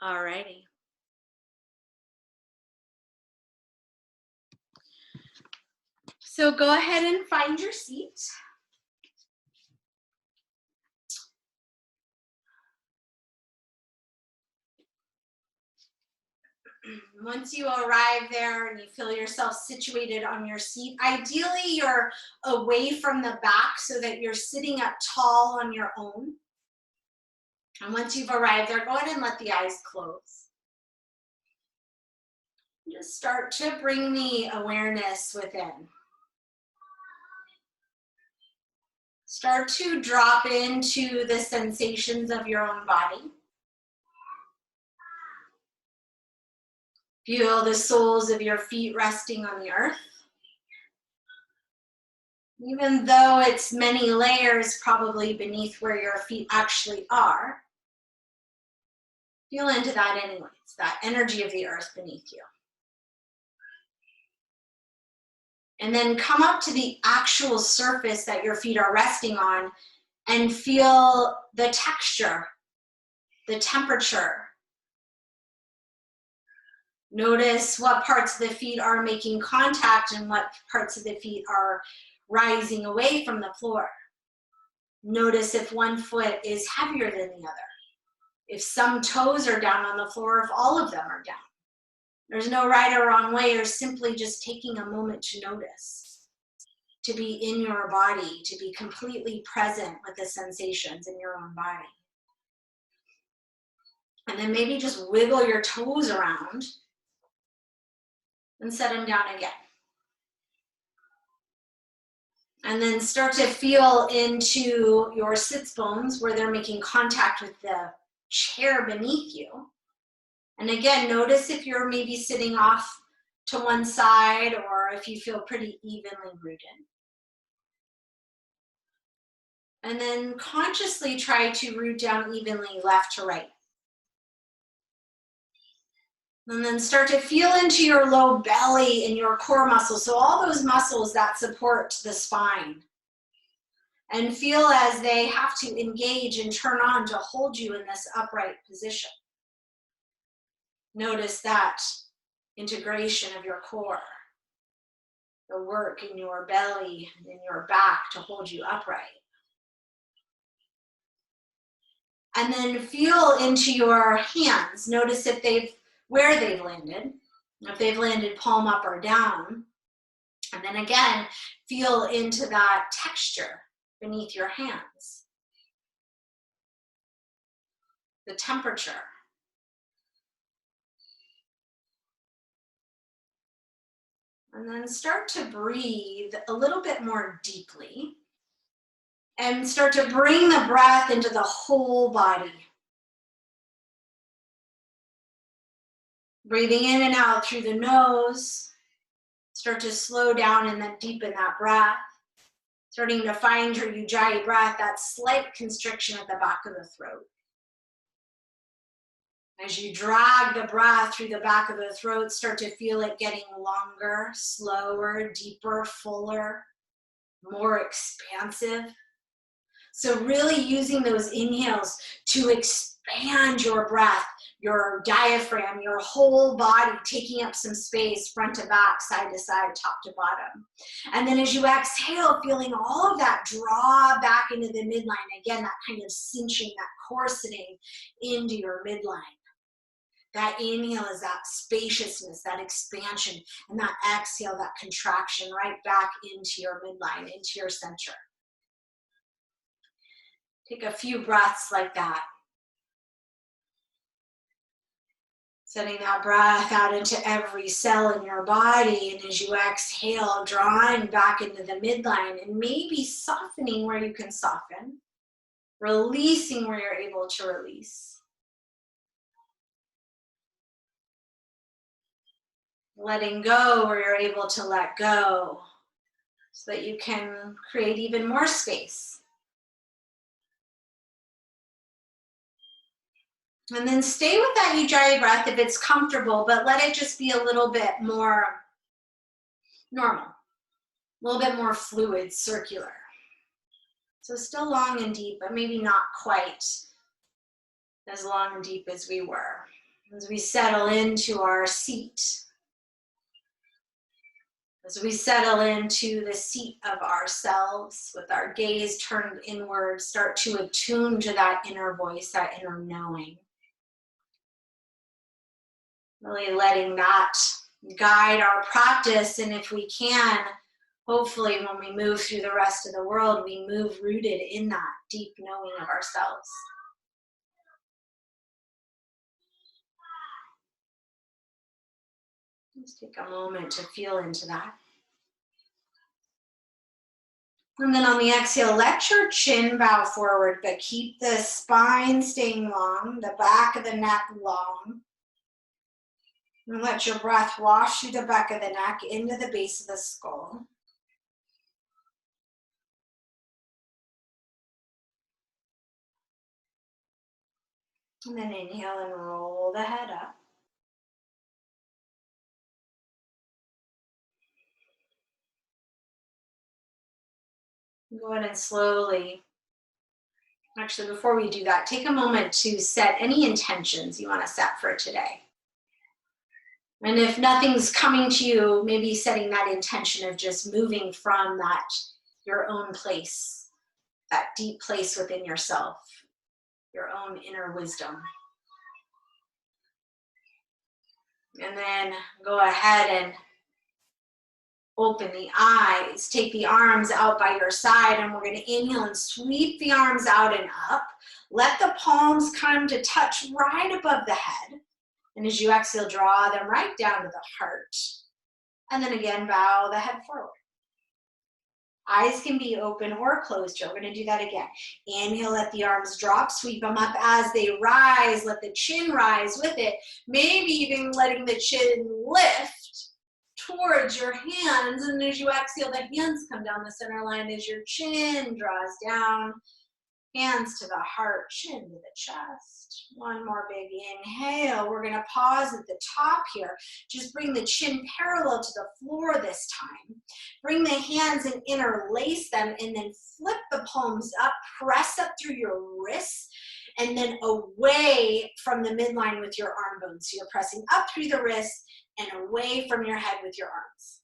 Alrighty. So go ahead and find your seat. Once you arrive there and you feel yourself situated on your seat, ideally you're away from the back so that you're sitting up tall on your own. And once you've arrived there, go ahead and let the eyes close. Just start to bring the awareness within. Start to drop into the sensations of your own body. Feel the soles of your feet resting on the earth. Even though it's many layers probably beneath where your feet actually are, feel into that anyways, that energy of the earth beneath you. And then come up to the actual surface that your feet are resting on and feel the texture, the temperature. Notice what parts of the feet are making contact and what parts of the feet are rising away from the floor. Notice if one foot is heavier than the other. If some toes are down on the floor, if all of them are down. There's no right or wrong way. You're simply just taking a moment to notice, to be in your body, to be completely present with the sensations in your own body. And then maybe just wiggle your toes around and set them down again. And then start to feel into your sits bones where they're making contact with the chair beneath you. And again, notice if you're maybe sitting off to one side or if you feel pretty evenly rooted. And then consciously try to root down evenly left to right. And then start to feel into your low belly and your core muscles. So all those muscles that support the spine. And feel as they have to engage and turn on to hold you in this upright position. Notice that integration of your core. The work in your belly and in your back to hold you upright. And then feel into your hands. Notice if where they've landed. If they've landed palm up or down. And then again, feel into that texture beneath your hands. The temperature. And then start to breathe a little bit more deeply. And start to bring the breath into the whole body. Breathing in and out through the nose. Start to slow down and then deepen that breath. Starting to find your ujjayi breath, that slight constriction at the back of the throat. As you drag the breath through the back of the throat, start to feel it getting longer, slower, deeper, fuller, more expansive. So really using those inhales to expand your breath, your diaphragm, your whole body, taking up some space, front to back, side to side, top to bottom. And then as you exhale, feeling all of that draw back into the midline. Again, that kind of cinching, that corseting into your midline. That inhale is that spaciousness, that expansion, and that exhale, that contraction right back into your midline, into your center. Take a few breaths like that. Sending that breath out into every cell in your body, and as you exhale, drawing back into the midline, and maybe softening where you can soften, releasing where you're able to release. Letting go where you're able to let go so that you can create even more space. And then stay with that ujjayi breath if it's comfortable, but let it just be a little bit more normal, a little bit more fluid, circular. So still long and deep, but maybe not quite as long and deep as we were. As we settle into our seat, as we settle into the seat of ourselves with our gaze turned inward, start to attune to that inner voice, that inner knowing. Really letting that guide our practice, and if we can, hopefully when we move through the rest of the world, we move rooted in that deep knowing of ourselves. Let's take a moment to feel into that. And then on the exhale, let your chin bow forward, but keep the spine staying long, the back of the neck long. And let your breath wash through the back of the neck into the base of the skull. And then inhale and roll the head up. Go ahead and slowly, actually before we do that, take a moment to set any intentions you want to set for today. And if nothing's coming to you, maybe setting that intention of just moving from that, your own place, that deep place within yourself, your own inner wisdom. And then go ahead and open the eyes, take the arms out by your side, and we're going to inhale and sweep the arms out and up. Let the palms come to touch right above the head. And as you exhale, draw them right down to the heart. And then again, bow the head forward. Eyes can be open or closed here. We're going to do that again. Inhale, let the arms drop, sweep them up as they rise. Let the chin rise with it. Maybe even letting the chin lift towards your hands, and as you exhale, the hands come down the center line as your chin draws down, hands to the heart, chin to the chest. One more big inhale. We're going to pause at the top here. Just bring the chin parallel to the floor this time. Bring the hands and interlace them, and then flip the palms up, press up through your wrists, and then away from the midline with your arm bones. So you're pressing up through the wrists and away from your head with your arms.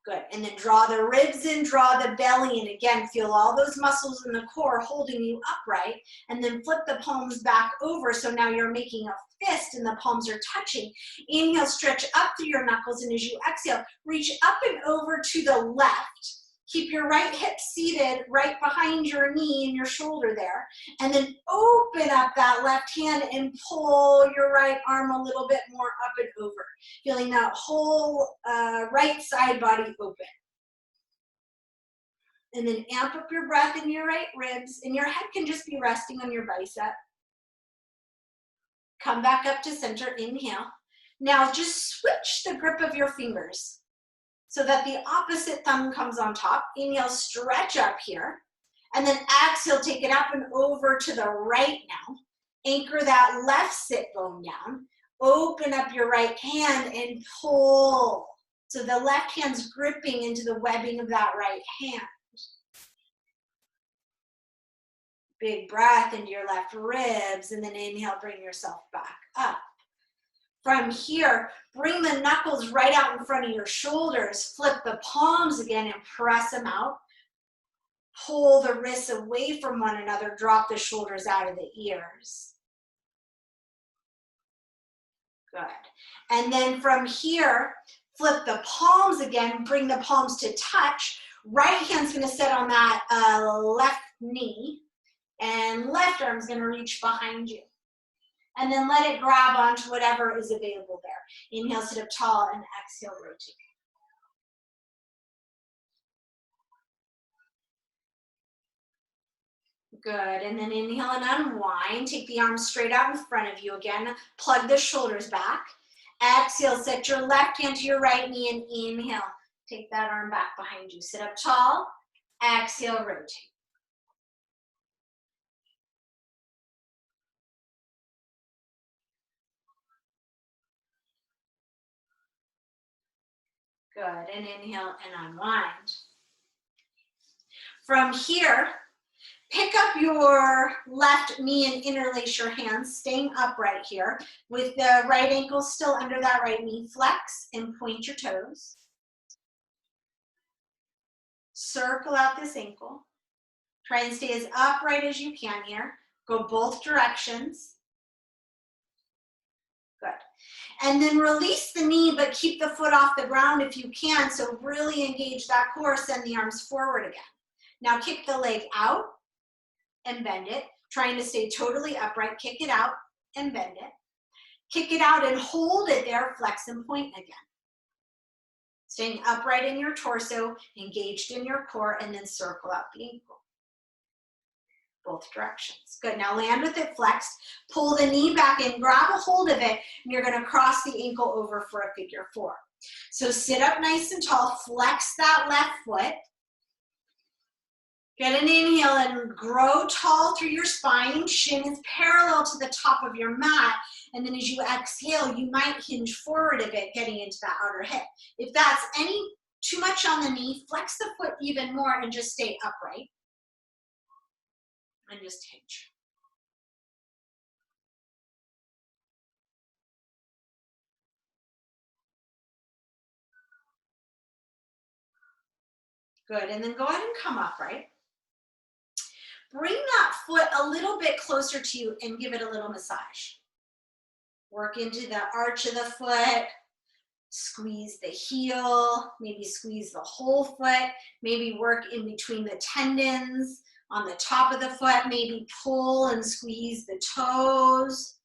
Good. And then draw the ribs in, draw the belly in. Again, feel all those muscles in the core holding you upright. And then flip the palms back over. So now you're making a fist and the palms are touching. Inhale, stretch up through your knuckles. And as you exhale, reach up and over to the left. Keep your right hip seated right behind your knee and your shoulder there. And then open up that left hand and pull your right arm a little bit more up and over. Feeling that whole right side body open. And then amp up your breath in your right ribs. And your head can just be resting on your bicep. Come back up to center, inhale. Now just switch the grip of your fingers, so that the opposite thumb comes on top. Inhale, stretch up here. And then exhale, take it up and over to the right now. Anchor that left sit bone down. Open up your right hand and pull. So the left hand's gripping into the webbing of that right hand. Big breath into your left ribs, and then inhale, bring yourself back up. From here, bring the knuckles right out in front of your shoulders. Flip the palms again and press them out. Pull the wrists away from one another. Drop the shoulders out of the ears. Good. And then from here, flip the palms again. Bring the palms to touch. Right hand's going to sit on that left knee. And left arm's going to reach behind you. And then let it grab onto whatever is available there. Inhale, sit up tall, and exhale, rotate. Good, and then inhale and unwind. Take the arms straight out in front of you again. Plug the shoulders back. Exhale, set your left hand to your right knee and inhale. Take that arm back behind you. Sit up tall. Exhale, rotate. Good, and inhale and unwind. From here, Pick up your left knee and interlace your hands, staying upright here, with the right ankle still under that right knee. Flex and point your toes. Circle out this ankle. Try and stay as upright as you can here. Go both directions. Good. And then release the knee, but keep the foot off the ground if you can. So really engage that core, send the arms forward again. Now kick the leg out and bend it. Trying to stay totally upright. Kick it out and bend it. Kick it out and hold it there. Flex and point again. Staying upright in your torso, engaged in your core, and then circle out the ankle. Both directions. Good. Now land with it flexed. Pull the knee back in, grab a hold of it, and you're going to cross the ankle over for a figure four. So sit up nice and tall, flex that left foot. Get an inhale and grow tall through your spine. Shin is parallel to the top of your mat. And then as you exhale, you might hinge forward a bit, getting into that outer hip. If that's too much on the knee, flex the foot even more and just stay upright. And just hinge. Good, and then go ahead and come upright. Bring that foot a little bit closer to you and give it a little massage. Work into the arch of the foot. Squeeze the heel, maybe squeeze the whole foot, maybe work in between the tendons on the top of the foot, maybe pull and squeeze the toes.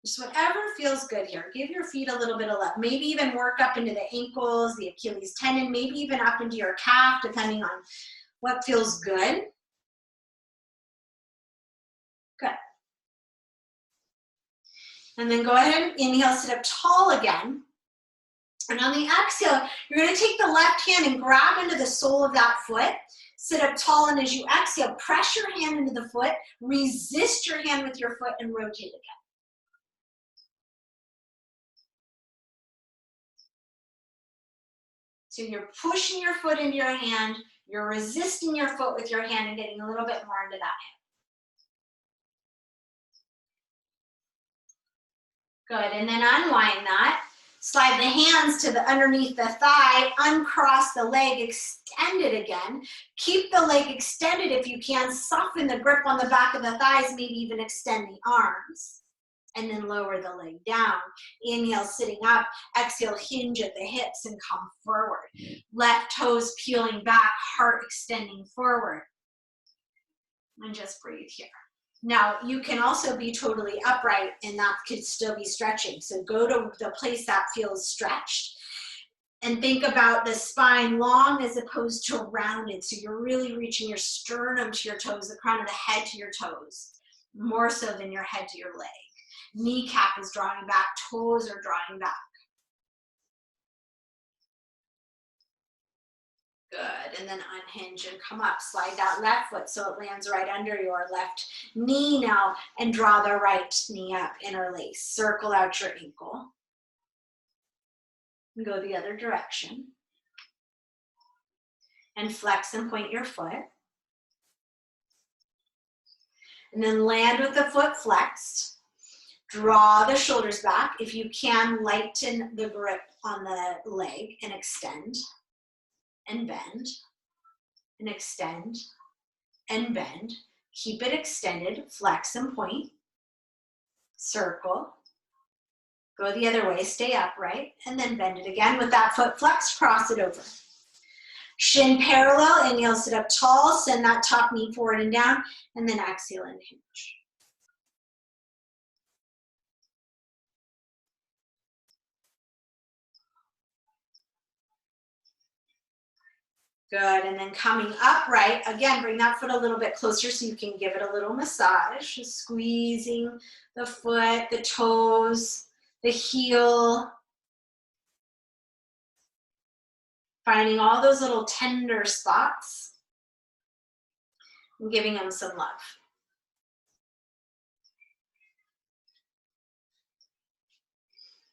Just whatever feels good here. Give your feet a little bit of love. Maybe even work up into the ankles, the Achilles tendon, maybe even up into your calf, depending on what feels good. Good. And then go ahead and inhale, sit up tall again. And on the exhale, you're going to take the left hand and grab into the sole of that foot. Sit up tall, and as you exhale, press your hand into the foot, resist your hand with your foot, and rotate again. So you're pushing your foot into your hand, you're resisting your foot with your hand and getting a little bit more into that hip. Good, and then unwind that. Slide the hands to the underneath the thigh, uncross the leg, extend it again. Keep the leg extended if you can. Soften the grip on the back of the thighs, maybe even extend the arms. And then lower the leg down. Inhale, sitting up. Exhale, hinge at the hips and come forward. Left toes peeling back, heart extending forward. And just breathe here. Now, you can also be totally upright and that could still be stretching. So go to the place that feels stretched and think about the spine long as opposed to rounded. So you're really reaching your sternum to your toes, the crown of the head to your toes, more so than your head to your leg. Kneecap is drawing back, toes are drawing back. Good, and then unhinge and come up. Slide that left foot so it lands right under your left knee now, and draw the right knee up, interlace. Circle out your ankle. And go the other direction. And flex and point your foot. And then land with the foot flexed. Draw the shoulders back. If you can, lighten the grip on the leg and extend. And bend, and extend, and bend. Keep it extended, flex and point. Circle. Go the other way, stay upright, and then bend it again. With that foot flexed, cross it over. Shin parallel, inhale, sit up tall, send that top knee forward and down, and then exhale and hinge. Good, and then coming upright, again, bring that foot a little bit closer so you can give it a little massage. Just squeezing the foot, the toes, the heel. Finding all those little tender spots and giving them some love.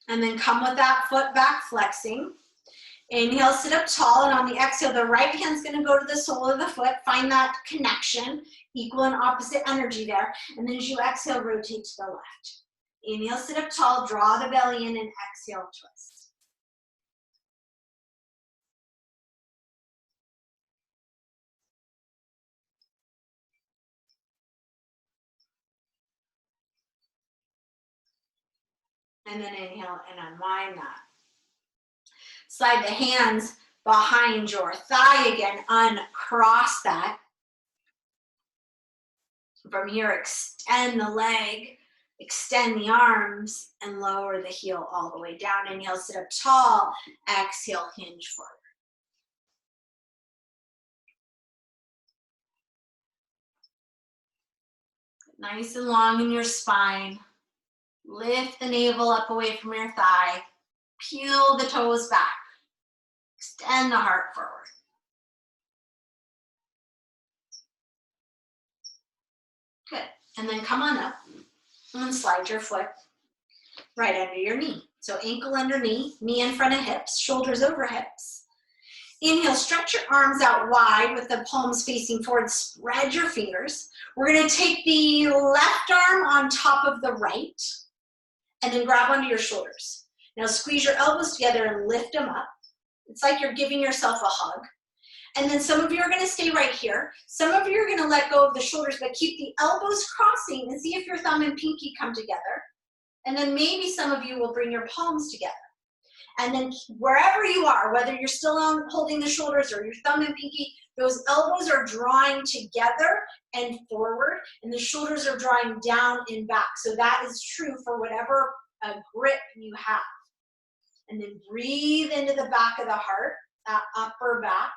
And then come with that foot back flexing. Inhale, sit up tall, and on the exhale, the right hand's gonna go to the sole of the foot. Find that connection, equal and opposite energy there. And then as you exhale, rotate to the left. Inhale, sit up tall, draw the belly in, and exhale, twist. And then inhale and unwind that. Slide the hands behind your thigh again, uncross that. From here, extend the leg, extend the arms, and lower the heel all the way down. Inhale, sit up tall. Exhale, hinge forward. Nice and long in your spine. Lift the navel up away from your thigh. Peel the toes back. Extend the heart forward. Good. And then come on up and slide your foot right under your knee. So ankle under knee, knee in front of hips, shoulders over hips. Inhale, stretch your arms out wide with the palms facing forward. Spread your fingers. We're going to take the left arm on top of the right and then grab onto your shoulders. Now squeeze your elbows together and lift them up. It's like you're giving yourself a hug. And then some of you are going to stay right here. Some of you are going to let go of the shoulders, but keep the elbows crossing and see if your thumb and pinky come together. And then maybe some of you will bring your palms together. And then wherever you are, whether you're still holding the shoulders or your thumb and pinky, those elbows are drawing together and forward, and the shoulders are drawing down and back. So that is true for whatever grip you have. And then breathe into the back of the heart, that upper back.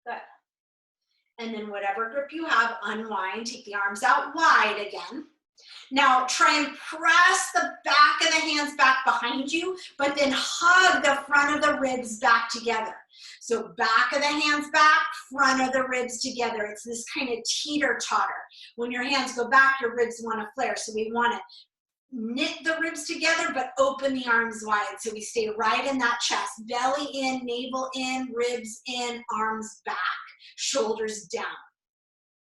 Good. And then whatever grip you have, unwind, take the arms out wide again. Now try and press the back of the hands back behind you, but then hug the front of the ribs back together. So back of the hands back, front of the ribs together. It's this kind of teeter-totter. When your hands go back, your ribs want to flare. So we want to knit the ribs together, but open the arms wide. So we stay right in that chest. Belly in, navel in, ribs in, arms back, shoulders down.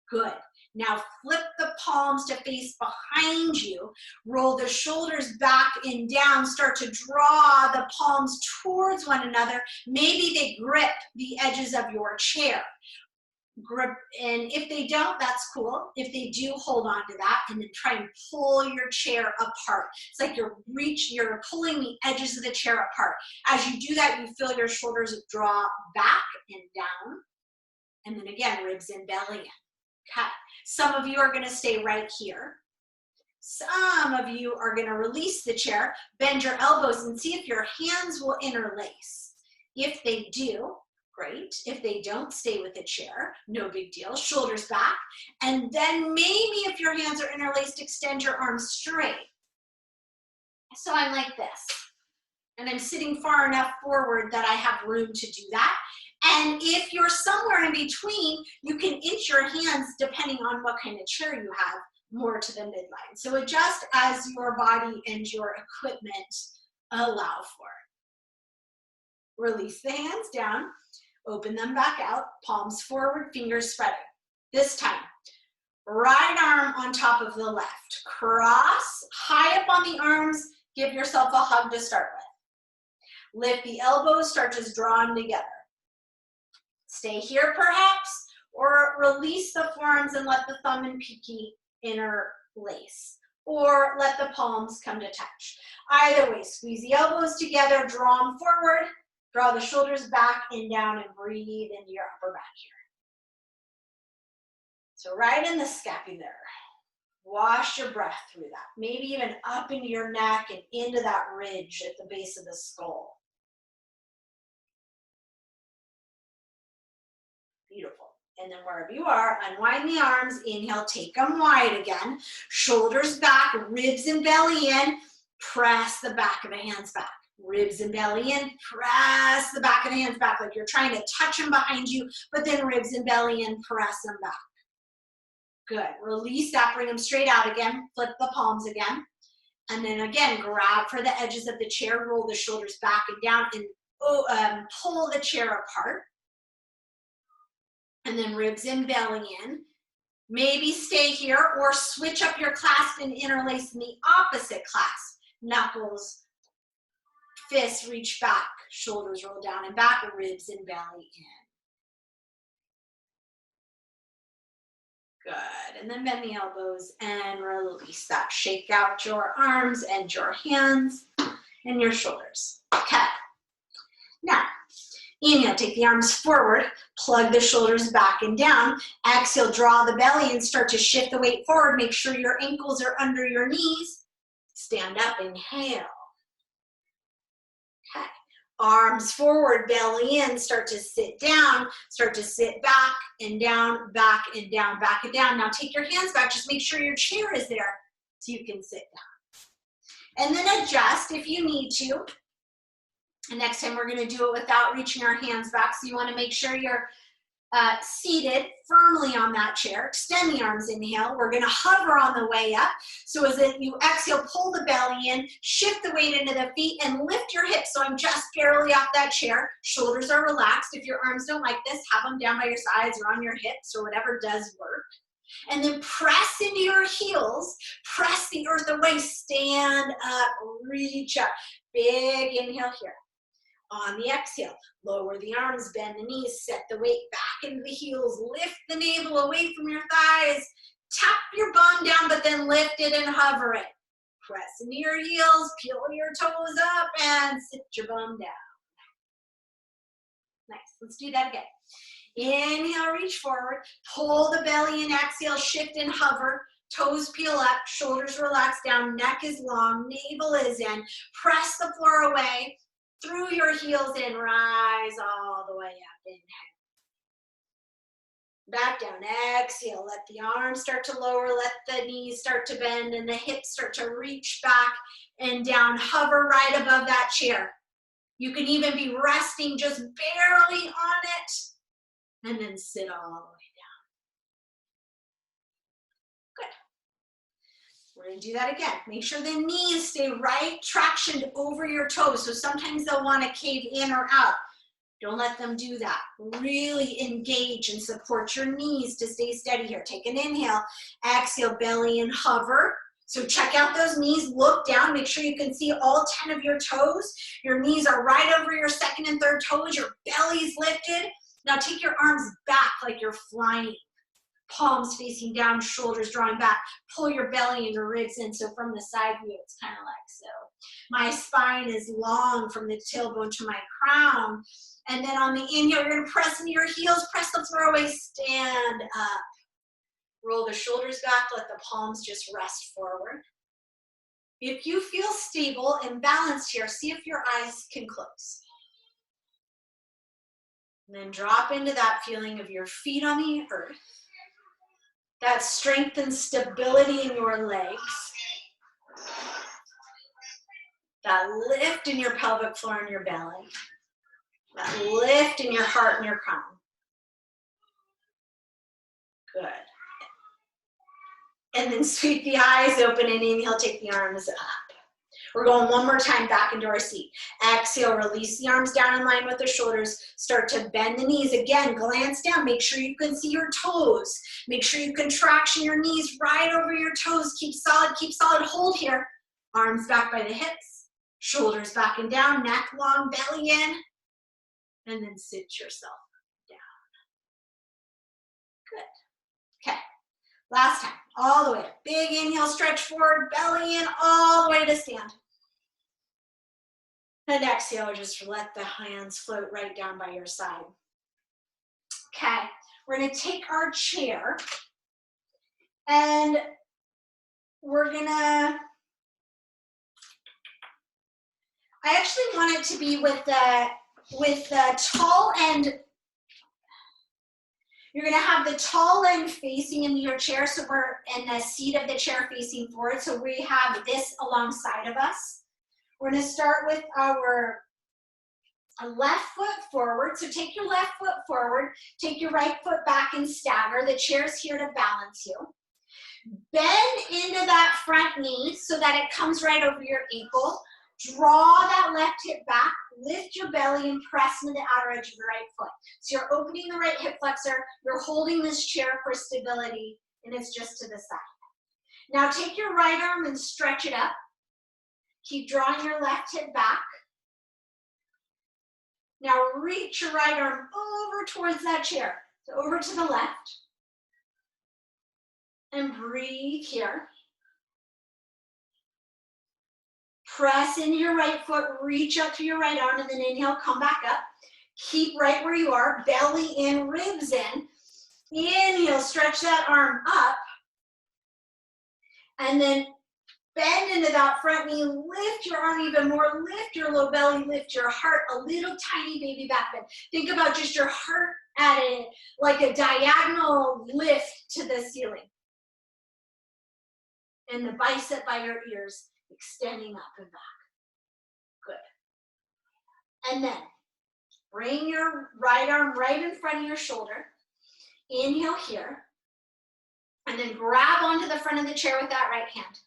Good. Now flip the palms to face behind you. Roll the shoulders back and down. Start to draw the palms towards one another. Maybe they grip the edges of your chair. Grip, and if they don't, that's cool. If they do, hold on to that and then try and pull your chair apart. It's like you're pulling the edges of the chair apart. As you do that, you feel your shoulders draw back and down. And then again, ribs in, belly in. Okay. Some of you are going to stay right here. Some of you are going to release the chair, bend your elbows, and see if your hands will interlace. If they do, great. If they don't, stay with the chair. No big deal. Shoulders back. And then maybe if your hands are interlaced, extend your arms straight. So I'm like this. And I'm sitting far enough forward that I have room to do that. And if you're somewhere in between, you can inch your hands, depending on what kind of chair you have, more to the midline. So adjust as your body and your equipment allow for it. Release the hands down, open them back out, palms forward, fingers spreading. This time, right arm on top of the left. Cross, high up on the arms, give yourself a hug to start with. Lift the elbows, start just drawing together. Stay here perhaps, or release the forearms and let the thumb and pinky interlace, or let the palms come to touch. Either way, squeeze the elbows together, draw them forward, draw the shoulders back and down, and breathe into your upper back here. So right in the scapular, wash your breath through that. Maybe even up into your neck and into that ridge at the base of the skull. Beautiful. And then wherever you are, unwind the arms. Inhale, take them wide again. Shoulders back, ribs and belly in. Press the back of the hands back. Ribs and belly in. Press the back of the hands back like you're trying to touch them behind you, but then ribs and belly in, press them back. Good. Release that, bring them straight out again. Flip the palms again. And then again, grab for the edges of the chair, roll the shoulders back and down, and pull the chair apart. And then ribs in, belly in. Maybe stay here or switch up your clasp and interlace in the opposite clasp. Knuckles, fists reach back, shoulders roll down and back, ribs and belly in. Good, and then bend the elbows and release that. Shake out your arms and your hands and your shoulders. Okay, now, inhale, take the arms forward, plug the shoulders back and down. Exhale, draw the belly and start to shift the weight forward. Make sure your ankles are under your knees. Stand up, inhale. Okay, arms forward, belly in, start to sit down, start to sit back and down, back and down, back and down. Now take your hands back, just make sure your chair is there so you can sit down. And then adjust if you need to. And next time we're gonna do it without reaching our hands back, so you wanna make sure you're seated firmly on that chair. Extend the arms, inhale. We're gonna hover on the way up. So as you exhale, pull the belly in, shift the weight into the feet, and lift your hips. So I'm just barely off that chair. Shoulders are relaxed. If your arms don't like this, have them down by your sides or on your hips or whatever does work. And then press into your heels, press the earth away, stand up, reach up. Big inhale here. On the exhale, lower the arms, bend the knees, set the weight back into the heels, lift the navel away from your thighs, tap your bum down, but then lift it and hover it. Press into your heels, peel your toes up, and sit your bum down. Nice, let's do that again. Inhale, reach forward, pull the belly in, exhale, shift and hover. Toes peel up, shoulders relax down, neck is long, navel is in. Press the floor away. Through your heels in, rise all the way up, inhale. Back down, exhale, let the arms start to lower, let the knees start to bend and the hips start to reach back and down, hover right above that chair. You can even be resting just barely on it and then sit all the way down. Good. We're gonna do that again. Make sure the knees stay right tractioned over your toes. So sometimes they'll wanna cave in or out. Don't let them do that. Really engage and support your knees to stay steady here. Take an inhale, exhale, belly and hover. So check out those knees, look down, make sure you can see all 10 of your toes. Your knees are right over your second and third toes, your belly's lifted. Now take your arms back like you're flying. Palms facing down, shoulders drawing back. Pull your belly and your ribs in. So from the side view, it's kind of like so. My spine is long from the tailbone to my crown. And then on the inhale, you're gonna press into your heels, press the floor away, stand up. Roll the shoulders back, let the palms just rest forward. If you feel stable and balanced here, see if your eyes can close. And then drop into that feeling of your feet on the earth. That strength and stability in your legs. That lift in your pelvic floor and your belly. That lift in your heart and your crown. Good. And then sweep the eyes open and inhale, take the arms up. We're going one more time back into our seat. Exhale, release the arms down in line with the shoulders. Start to bend the knees. Again, glance down. Make sure you can see your toes. Make sure you can traction your knees right over your toes. Keep solid, hold here. Arms back by the hips. Shoulders back and down, neck long, belly in. And then sit yourself down. Good. Okay. Last time, all the way up. Big inhale, stretch forward, belly in, all the way to stand. And exhale, just let the hands float right down by your side. Okay, we're gonna take our chair and we're gonna, I actually want it to be with the tall end. You're gonna have the tall end facing into your chair, so we're in the seat of the chair facing forward, so we have this alongside of us. We're gonna start with our left foot forward, so take your left foot forward, take your right foot back and stagger. The chair's here to balance you. Bend into that front knee so that it comes right over your ankle. Draw that left hip back, lift your belly and press into the outer edge of your right foot. So you're opening the right hip flexor, you're holding this chair for stability, and it's just to the side. Now take your right arm and stretch it up. Keep drawing your left hip back. Now reach your right arm over towards that chair, so over to the left. And breathe here. Press into your right foot, reach up to your right arm, and then inhale, come back up. Keep right where you are, belly in, ribs in. Inhale, stretch that arm up. And then bend into that front knee, lift your arm even more, lift your low belly, lift your heart, a little tiny baby back bend. Think about just your heart at it, like a diagonal lift to the ceiling. And the bicep by your ears extending up and back. Good. And then bring your right arm right in front of your shoulder. Inhale here. And then grab onto the front of the chair with that right hand.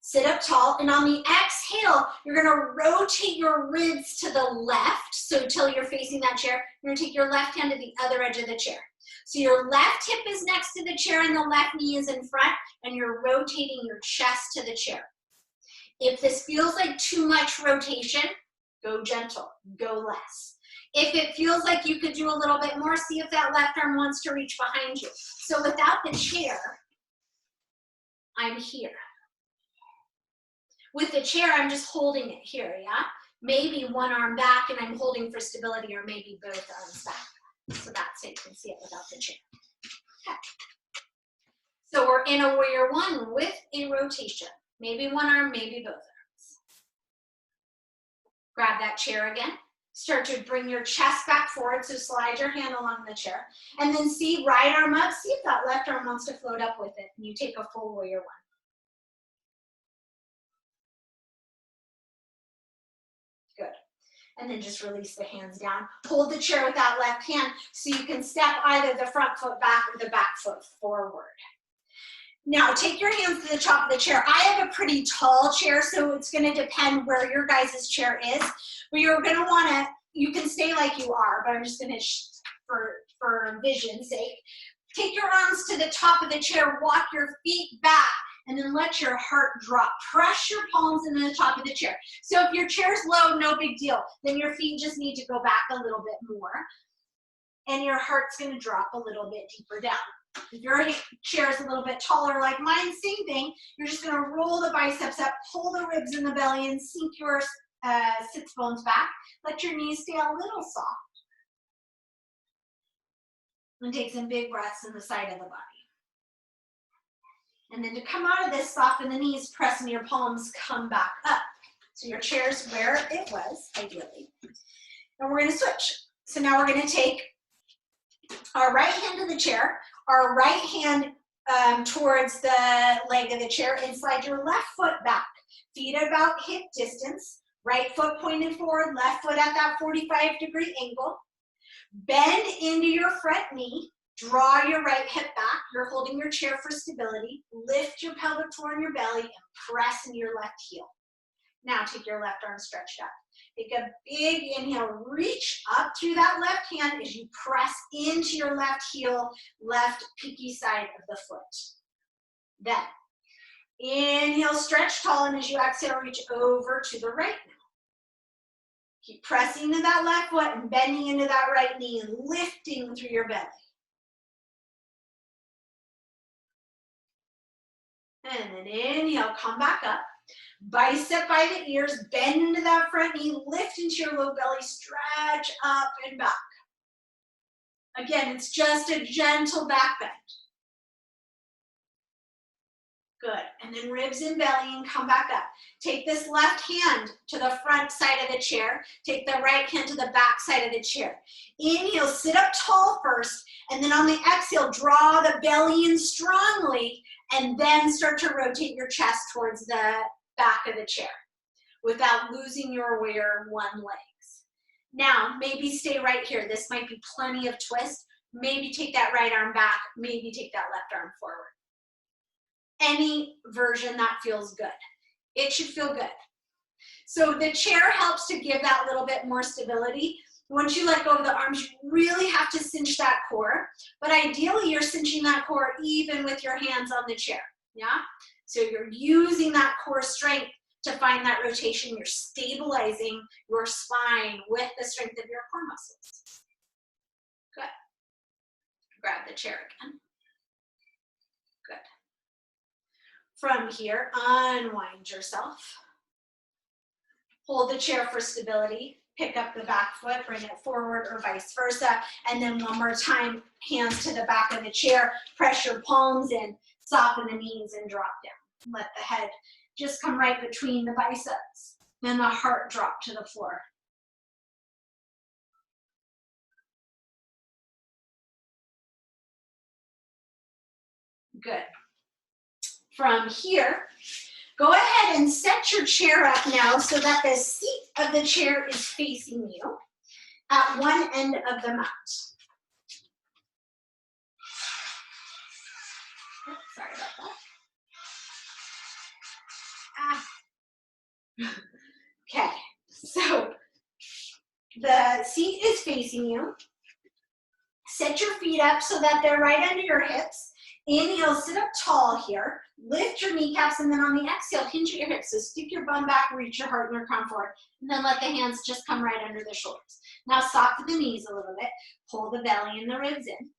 Sit up tall, and on the exhale, you're gonna rotate your ribs to the left, so till you're facing that chair. You're gonna take your left hand to the other edge of the chair. So your left hip is next to the chair and the left knee is in front, and you're rotating your chest to the chair. If this feels like too much rotation, go gentle, go less. If it feels like you could do a little bit more, see if that left arm wants to reach behind you. So without the chair, I'm here. With the chair, I'm just holding it here, yeah? Maybe one arm back and I'm holding for stability, or maybe both arms back. So that's it, you can see it without the chair. Okay. So we're in a warrior one with a rotation. Maybe one arm, maybe both arms. Grab that chair again. Start to bring your chest back forward, so slide your hand along the chair. And then see right arm up, see if that left arm wants to float up with it. And you take a full warrior one. Good. And then just release the hands down. Hold the chair with that left hand so you can step either the front foot back or the back foot forward. Now take your hands to the top of the chair. I have a pretty tall chair, so it's going to depend where your guys' chair is. But you're going to want to, you can stay like you are, but I'm just going to, for vision's sake, take your arms to the top of the chair, walk your feet back, and then let your heart drop. Press your palms into the top of the chair. So if your chair's low, no big deal. Then your feet just need to go back a little bit more. And your heart's going to drop a little bit deeper down. If your chair is a little bit taller like mine, same thing. You're just going to roll the biceps up, pull the ribs in the belly, and sink your sits bones back. Let your knees stay a little soft. And take some big breaths in the side of the body. And then to come out of this, soften the knees, press into your palms, come back up. So your chair's where it was, ideally. And we're going to switch. So now we're going to take our right hand to the chair, our right hand towards the leg of the chair, and slide your left foot back. Feet about hip distance, right foot pointed forward, left foot at that 45-degree angle. Bend into your front knee. Draw your right hip back. You're holding your chair for stability. Lift your pelvic floor in your belly and press into your left heel. Now take your left arm, stretch it up. Take a big inhale. Reach up through that left hand as you press into your left heel, left peaky side of the foot. Then inhale, stretch tall, and as you exhale, reach over to the right now. Keep pressing into that left foot and bending into that right knee and lifting through your belly. And then inhale, come back up. Bicep by the ears, bend into that front knee, lift into your low belly, stretch up and back. Again, it's just a gentle back bend. Good. And then ribs and belly and come back up. Take this left hand to the front side of the chair. Take the right hand to the back side of the chair. Inhale, sit up tall first, and then on the exhale, draw the belly in strongly, and then start to rotate your chest towards the back of the chair without losing your warrior one legs. Now, maybe stay right here. This might be plenty of twist. Maybe take that right arm back. Maybe take that left arm forward. any version that feels good. It should feel good. So the chair helps to give that little bit more stability. Once you let go of the arms, you really have to cinch that core. But ideally, you're cinching that core even with your hands on the chair, yeah? So you're using that core strength to find that rotation. You're stabilizing your spine with the strength of your core muscles. Good. Grab the chair again. Good. From here, unwind yourself. Hold the chair for stability. Pick up the back foot, bring it forward or vice versa. And then one more time, hands to the back of the chair. Press your palms in, soften the knees and drop down. Let the head just come right between the biceps and the heart drop to the floor. Good. From here, go ahead and set your chair up now so that the seat of the chair is facing you at one end of the mat. Oh, sorry about that. Okay, so the seat is facing you. Set your feet up so that they're right under your hips. Inhale, sit up tall here. Lift your kneecaps, and then on the exhale, hinge at your hips. So stick your bum back, reach your heart and your crown forward, and then let the hands just come right under the shoulders. Now soften the knees a little bit. Pull the belly and the ribs in.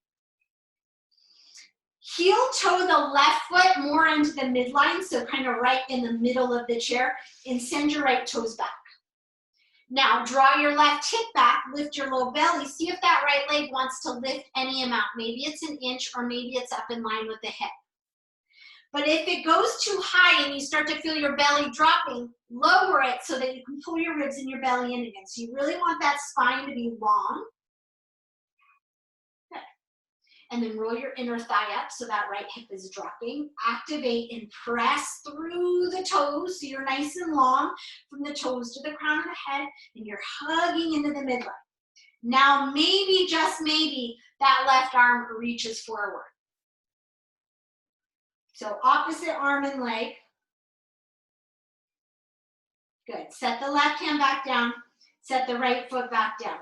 Heel toe the left foot more into the midline, so kind of right in the middle of the chair, and send your right toes back. Now draw your left hip back, lift your low belly. See if that right leg wants to lift any amount. Maybe it's an inch or maybe it's up in line with the hip. But if it goes too high and you start to feel your belly dropping, lower it so that you can pull your ribs and your belly in again. So you really want that spine to be long. Good. And then roll your inner thigh up so that right hip is dropping. Activate and press through the toes so you're nice and long from the toes to the crown of the head, and you're hugging into the midline. Now maybe, just maybe, that left arm reaches forward. So opposite arm and leg. Good. Set the left hand back down. Set the right foot back down.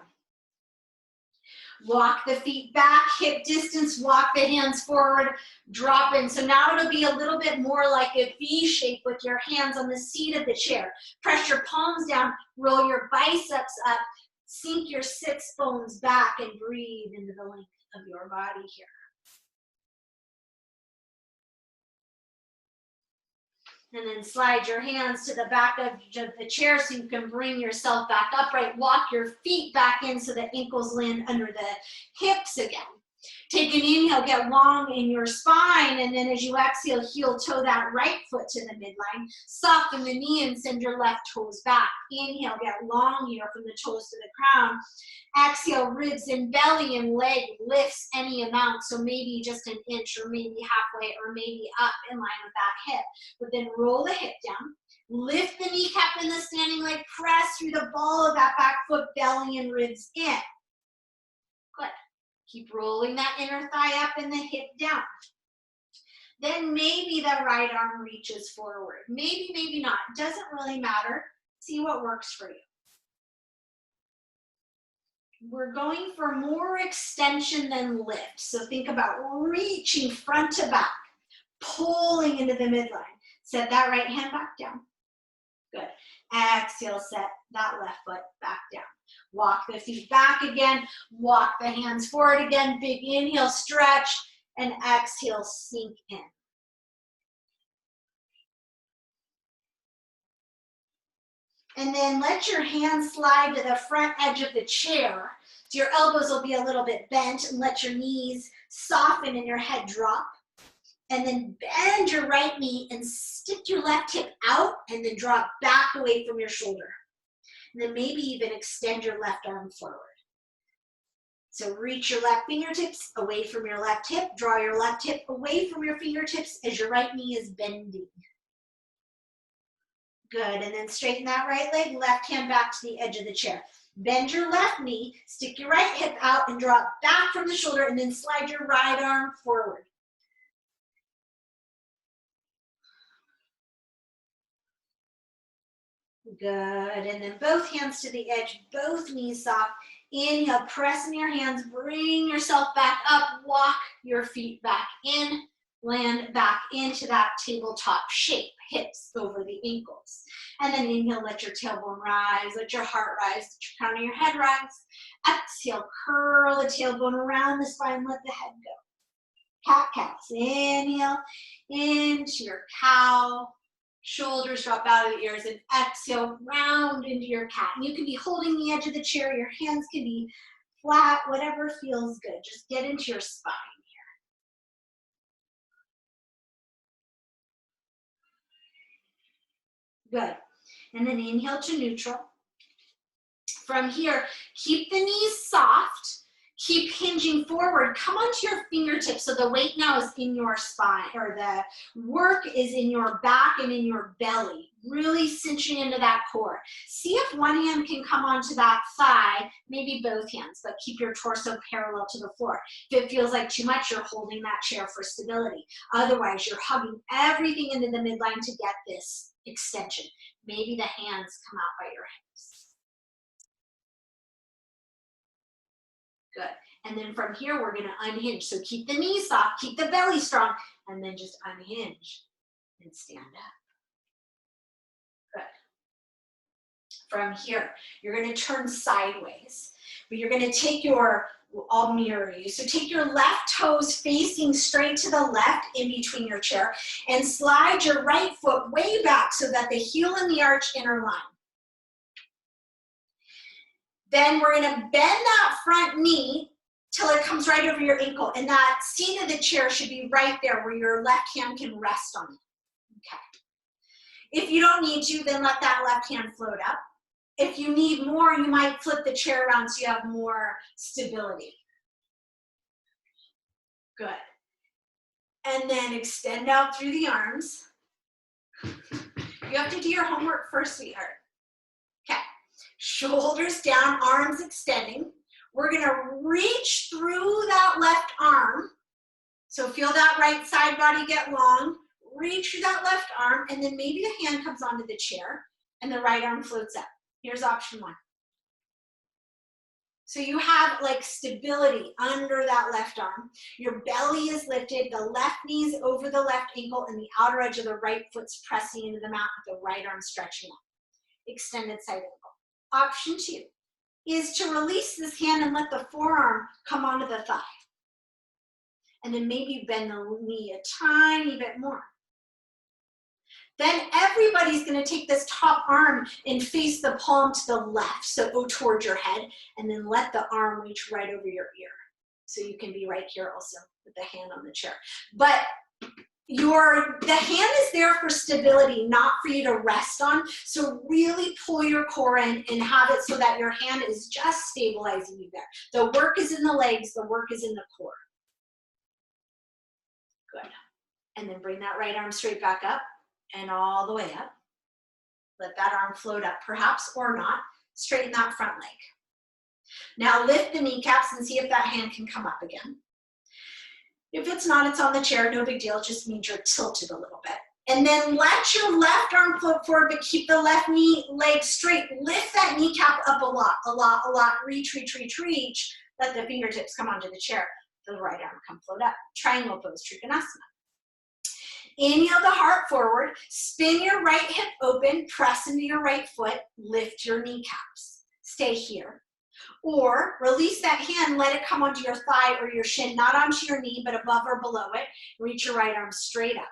Walk the feet back, hip distance, walk the hands forward, drop in. So now it'll be a little bit more like a V shape with your hands on the seat of the chair. Press your palms down, roll your biceps up, sink your sits bones back, and breathe into the length of your body here. And then slide your hands to the back of the chair so you can bring yourself back upright. Walk your feet back in so the ankles land under the hips again. Take an inhale, get long in your spine, and then as you exhale, heel toe that right foot to the midline. Soften the knee and send your left toes back. Inhale, get long here from the toes to the crown. Exhale, ribs and belly and leg lifts any amount, so maybe just an inch or maybe halfway or maybe up in line with that hip. But then roll the hip down. Lift the kneecap in the standing leg. Press through the ball of that back foot, belly and ribs in. Good. Keep rolling that inner thigh up and the hip down. Then maybe the right arm reaches forward. Maybe, maybe not. Doesn't really matter. See what works for you. We're going for more extension than lift. So think about reaching front to back, pulling into the midline. Set that right hand back down. Good. Exhale, set that left foot back down. Walk the feet back again. Walk the hands forward again. Big inhale, stretch, and exhale, sink in. And then let your hands slide to the front edge of the chair. So your elbows will be a little bit bent, and let your knees soften and your head drop. And then bend your right knee and stick your left hip out and then drop back away from your shoulder. And then maybe even extend your left arm forward. So reach your left fingertips away from your left hip. Draw your left hip away from your fingertips as your right knee is bending. Good, and then straighten that right leg, left hand back to the edge of the chair. Bend your left knee, stick your right hip out and drop back from the shoulder, and then slide your right arm forward. Good, and then both hands to the edge, both knees soft. Inhale, press in your hands, bring yourself back up, walk your feet back in, land back into that tabletop shape, hips over the ankles. And then inhale, let your tailbone rise, let your heart rise, let your crown of your head rise. Exhale, curl the tailbone around the spine, let the head go. Cat-cows, inhale into your cow. Shoulders drop out of the ears, and exhale, round into your cat. And you can be holding the edge of the chair. Your hands can be flat, whatever feels good. Just get into your spine here. Good. And then inhale to neutral. From here, keep the knees soft. Keep hinging forward. Come onto your fingertips. So the weight now is in your spine, or the work is in your back and in your belly. Really cinching into that core. See if one hand can come onto that thigh, maybe both hands, but keep your torso parallel to the floor. If it feels like too much, you're holding that chair for stability. Otherwise, you're hugging everything into the midline to get this extension. Maybe the hands come out by your hips. Good. And then from here, we're going to unhinge. So keep the knees soft, keep the belly strong, and then just unhinge and stand up. Good. From here, you're going to turn sideways, but you're going to take your, I'll mirror you. So take your left toes facing straight to the left in between your chair, and slide your right foot way back so that the heel and the arch interline. Then we're going to bend that front knee till it comes right over your ankle, and that seat of the chair should be right there where your left hand can rest on it. Okay. If you don't need to, then let that left hand float up. If you need more, you might flip the chair around so you have more stability. Good. And then extend out through the arms. You have to do your homework first, sweetheart. Okay. Shoulders down, arms extending. We're going to reach through that left arm. So feel that right side body get long. Reach through that left arm, and then maybe the hand comes onto the chair and the right arm floats up. Here's option one. So you have like stability under that left arm. Your belly is lifted, the left knee is over the left ankle, and the outer edge of the right foot's pressing into the mat with the right arm stretching up. Extended side ankle. Option two is to release this hand and let the forearm come onto the thigh. And then maybe bend the knee a tiny bit more. Then everybody's going to take this top arm and face the palm to the left, so go towards your head, and then let the arm reach right over your ear. So you can be right here also with the hand on the chair. But the hand is there for stability, not for you to rest on. So really pull your core in and have it so that your hand is just stabilizing you there. The work is in the legs, the work is in the core. Good. And then bring that right arm straight back up and all the way up. Let that arm float up, perhaps or not. Straighten that front leg. Now lift the kneecaps and see if that hand can come up again. If it's not, it's on the chair, no big deal. It just means you're tilted a little bit. And then let your left arm float forward, but keep the left knee leg straight. Lift that kneecap up a lot. Reach. Let the fingertips come onto the chair. The right arm come float up. Triangle pose, Trikonasana. Inhale the heart forward. Spin your right hip open. Press into your right foot. Lift your kneecaps. Stay here. Or release that hand, let it come onto your thigh or your shin, not onto your knee, but above or below it. Reach your right arm straight up.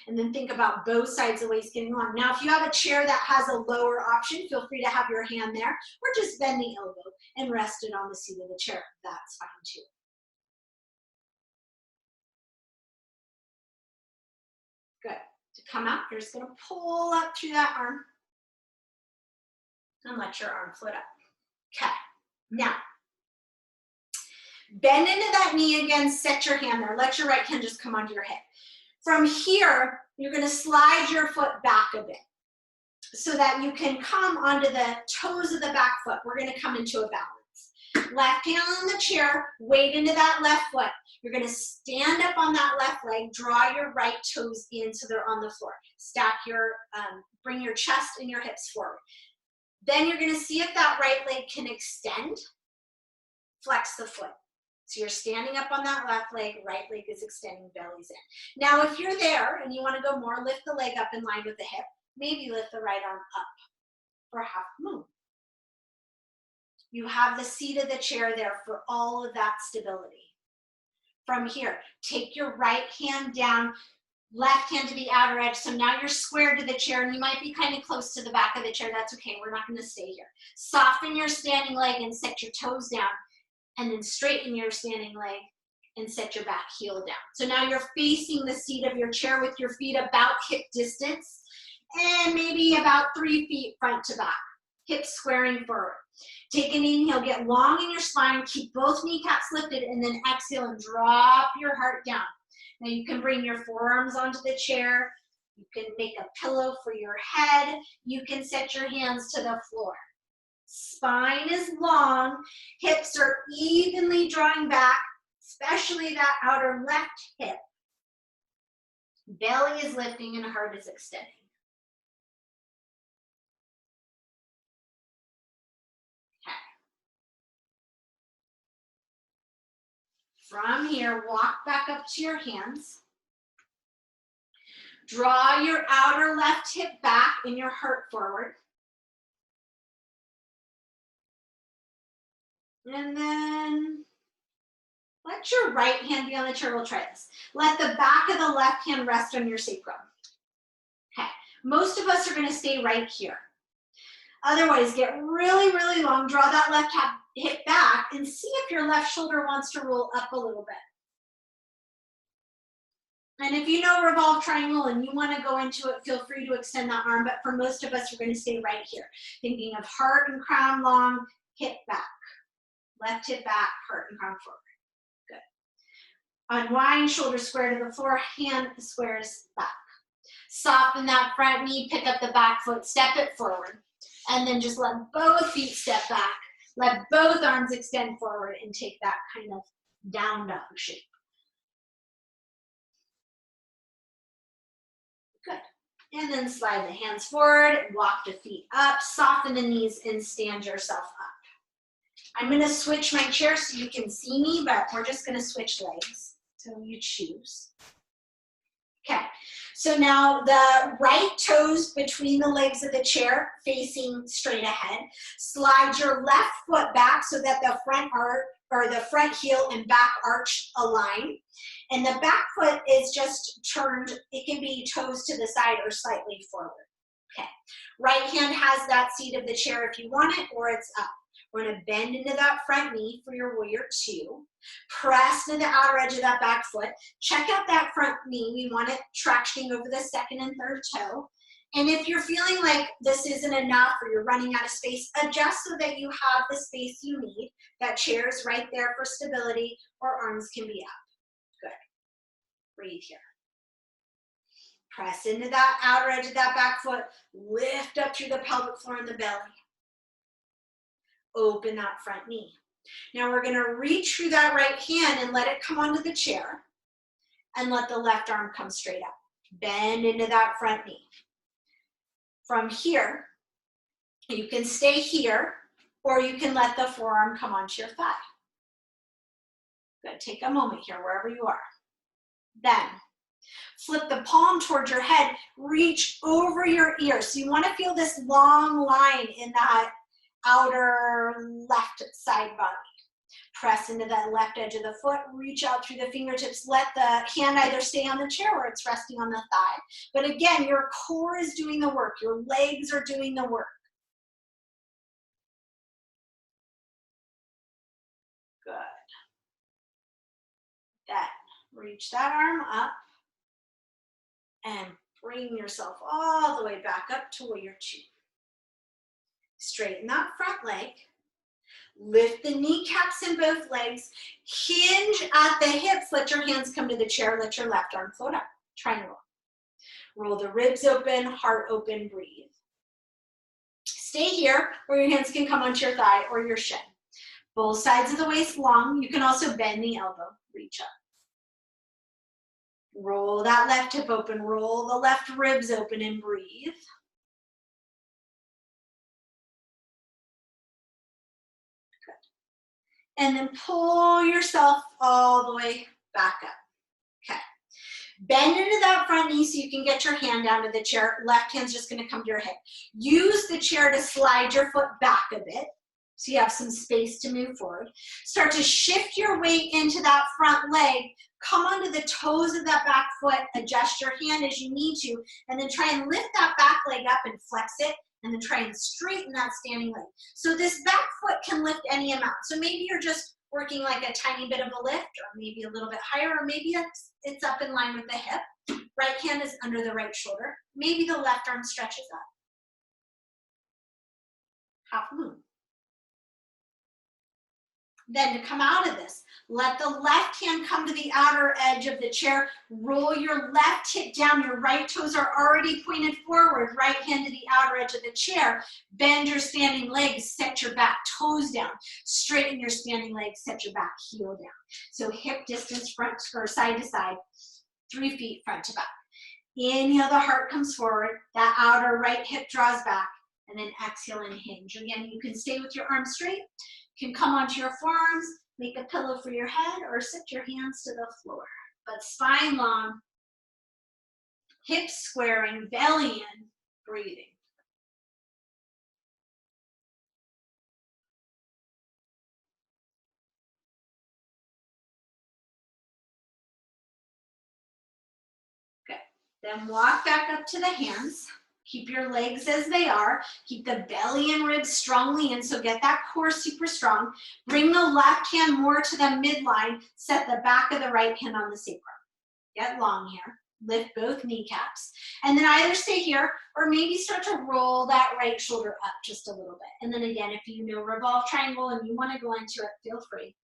And then think about both sides of the waist getting long. Now, if you have a chair that has a lower option, feel free to have your hand there, or just bend the elbow and rest it on the seat of the chair. That's fine too. Good. To come out, you're just going to pull up through that arm and let your arm float up. Okay, now, bend into that knee again, set your hand there. Let your right hand just come onto your hip. From here, you're going to slide your foot back a bit so that you can come onto the toes of the back foot. We're going to come into a balance. Left hand on the chair, weight into that left foot. You're gonna stand up on that left leg, draw your right toes in so they're on the floor. Stack your, bring your chest and your hips forward. Then you're gonna see if that right leg can extend, flex the foot. So you're standing up on that left leg, right leg is extending, belly's in. Now if you're there and you wanna go more, lift the leg up in line with the hip, maybe lift the right arm up for half moon. You have the seat of the chair there for all of that stability. From here, take your right hand down, left hand to the outer edge. So now you're square to the chair and you might be kind of close to the back of the chair. That's okay, we're not gonna stay here. Soften your standing leg and set your toes down, and then straighten your standing leg and set your back heel down. So now you're facing the seat of your chair with your feet about hip distance and maybe about 3 feet front to back. Hips squaring forward. Take an inhale, get long in your spine, keep both kneecaps lifted, and then exhale and drop your heart down. Now you can bring your forearms onto the chair. You can make a pillow for your head. You can set your hands to the floor. Spine is long, hips are evenly drawing back, especially that outer left hip. Belly is lifting and heart is extending. From here, walk back up to your hands. Draw your outer left hip back and your heart forward. And then let your right hand be on the chair. We'll try this. Let the back of the left hand rest on your sacrum. Okay, most of us are gonna stay right here. Otherwise, get really, really long. Draw that left hip back and see if your left shoulder wants to roll up a little bit. And if you know revolve triangle and you want to go into it, feel free to extend that arm. But for most of us, we're going to stay right here. Thinking of heart and crown long, hip back. Left hip back, heart and crown forward. Good. Unwind, shoulder square to the floor, hand squares back. Soften that front knee, pick up the back foot, step it forward. And then just let both feet step back. Let both arms extend forward and take that kind of down dog shape. Good. And then slide the hands forward, walk the feet up, soften the knees, and stand yourself up. I'm going to switch my chair so you can see me, but we're just going to switch legs. So you choose. Okay. So now the right toes between the legs of the chair facing straight ahead. Slide your left foot back so that the front arch or the front heel and back arch align. And the back foot is just turned, it can be toes to the side or slightly forward. Okay. Right hand has that seat of the chair if you want it, or it's up. We're gonna bend into that front knee for your warrior two. Press into the outer edge of that back foot. Check out that front knee. We want it tractioning over the second and third toe. And if you're feeling like this isn't enough or you're running out of space, adjust so that you have the space you need. That chair is right there for stability, or arms can be up. Good. Breathe here. Press into that outer edge of that back foot. Lift up through the pelvic floor and the belly. Open that front knee. Now we're going to reach through that right hand and let it come onto the chair, and let the left arm come straight up. Bend into that front knee. From here, you can stay here, or you can let the forearm come onto your thigh. Good. Take a moment here, wherever you are. Then flip the palm towards your head, reach over your ear. So you want to feel this long line in that outer left side body. Press into the left edge of the foot, reach out through the fingertips, let the hand either stay on the chair or it's resting on the thigh. But again, your core is doing the work, your legs are doing the work. Good. Then reach that arm up and bring yourself all the way back up to warrior two. Straighten that front leg. Lift the kneecaps in both legs. Hinge at the hips. Let your hands come to the chair. Let your left arm float up. Triangle. Roll the ribs open, heart open, breathe. Stay here where your hands can come onto your thigh or your shin. Both sides of the waist long. You can also bend the elbow, reach up. Roll that left hip open, roll the left ribs open and breathe. And then pull yourself all the way back up. Okay. Bend into that front knee so you can get your hand down to the chair. Left hand's just going to come to your hip. Use the chair to slide your foot back a bit so you have some space to move forward. Start to shift your weight into that front leg. Come onto the toes of that back foot. Adjust your hand as you need to. And then try and lift that back leg up and flex it. And then try and straighten that standing leg. So this back foot can lift any amount. So maybe you're just working like a tiny bit of a lift, or maybe a little bit higher, or maybe it's up in line with the hip. Right hand is under the right shoulder. Maybe the left arm stretches up. Half moon. Then to come out of this, let the left hand come to the outer edge of the chair. Roll your left hip down. Your right toes are already pointed forward. Right hand to the outer edge of the chair. Bend your standing legs. Set your back toes down. Straighten your standing legs. Set your back heel down. So hip distance front or side to side. 3 feet front to back. Inhale, the heart comes forward. That outer right hip draws back. And then exhale and hinge. Again, you can stay with your arms straight. You can come onto your forearms, make a pillow for your head, or sit your hands to the floor. But spine long, hips squaring, belly in, breathing. Good. Then walk back up to the hands. Keep your legs as they are. Keep the belly and ribs strongly in, so get that core super strong. Bring the left hand more to the midline. Set the back of the right hand on the sacrum. Get long here. Lift both kneecaps. And then either stay here, or maybe start to roll that right shoulder up just a little bit. And then again, if you know revolve triangle and you want to go into it, feel free.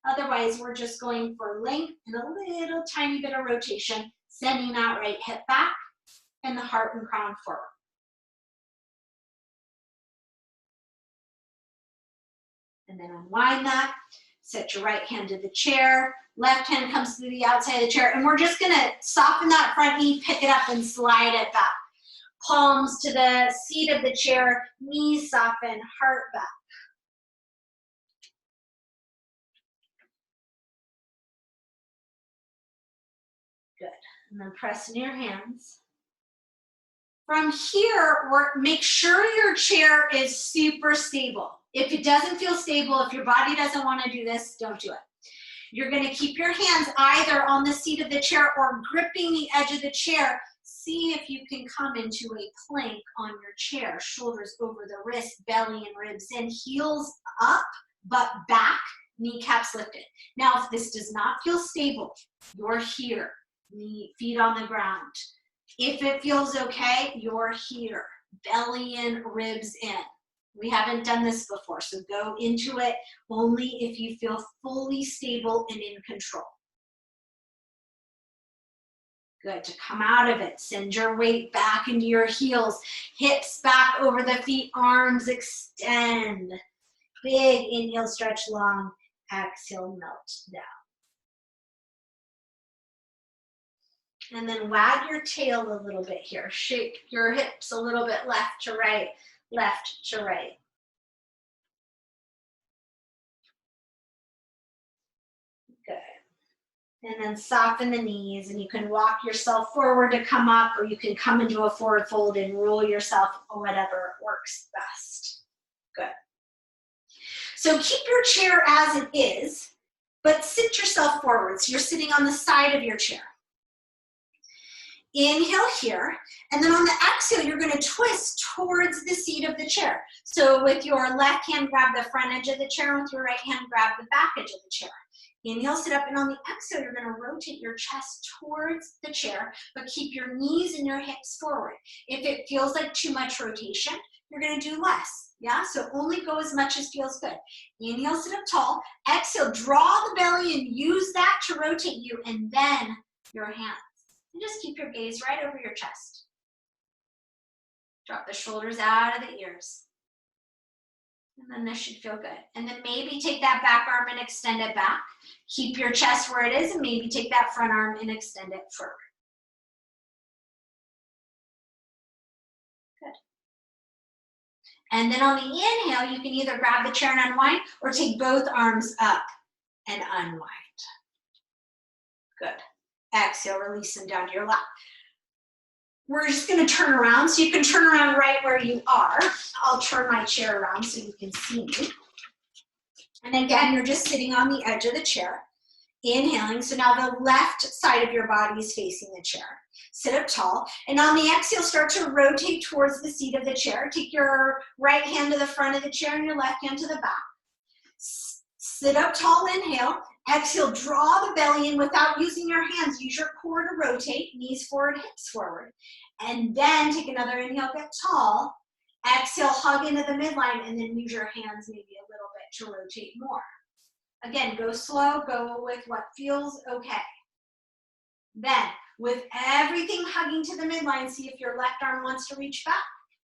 Otherwise, we're just going for length and a little tiny bit of rotation, sending that right hip back and the heart and crown forward. And then unwind that. Set your right hand to the chair. Left hand comes to the outside of the chair. And we're just going to soften that front knee, pick it up, and slide it back. Palms to the seat of the chair. Knees soften, heart back. Good. And then press in your hands. From here, make sure your chair is super stable. If it doesn't feel stable, if your body doesn't want to do this, don't do it. You're going to keep your hands either on the seat of the chair or gripping the edge of the chair. See if you can come into a plank on your chair. Shoulders over the wrist, belly and ribs in, heels up, butt back, kneecaps lifted. Now, if this does not feel stable, you're here, feet on the ground. If it feels okay, you're here, belly in, ribs in. We haven't done this before, so go into it only if you feel fully stable and in control. Good. To come out of it, send your weight back into your heels, hips back over the feet, arms extend. Big inhale, stretch long, exhale, melt down. And then wag your tail a little bit here. Shake your hips a little bit left to right, left to right. Good. And then soften the knees, and you can walk yourself forward to come up, or you can come into a forward fold and roll yourself, or whatever works best. Good. So keep your chair as it is, but sit yourself forward. So you're sitting on the side of your chair. Inhale here, and then on the exhale, you're going to twist towards the seat of the chair. So with your left hand, grab the front edge of the chair, and with your right hand, grab the back edge of the chair. Inhale, sit up, and on the exhale, you're going to rotate your chest towards the chair, but keep your knees and your hips forward. If it feels like too much rotation, you're going to do less. Yeah, so only go as much as feels good. Inhale, sit up tall. Exhale, draw the belly and use that to rotate you, and then your hands. And just keep your gaze right over your chest. Drop the shoulders out of the ears. And then this should feel good. And then maybe take that back arm and extend it back. Keep your chest where it is, and maybe take that front arm and extend it forward. Good. And then on the inhale, you can either grab the chair and unwind, or take both arms up and unwind. Good. Exhale, release them down to your lap. We're just going to turn around, so you can turn around right where you are. I'll turn my chair around so you can see me. And again, you're just sitting on the edge of the chair, inhaling. So now the left side of your body is facing the chair. Sit up tall, and on the exhale, start to rotate towards the seat of the chair. Take your right hand to the front of the chair and your left hand to the back. Sit up tall, inhale. Exhale, draw the belly in without using your hands. Use your core to rotate, knees forward, hips forward. And then take another inhale, get tall. Exhale, hug into the midline, and then use your hands maybe a little bit to rotate more. Again, go slow, go with what feels okay. Then, with everything hugging to the midline, see if your left arm wants to reach back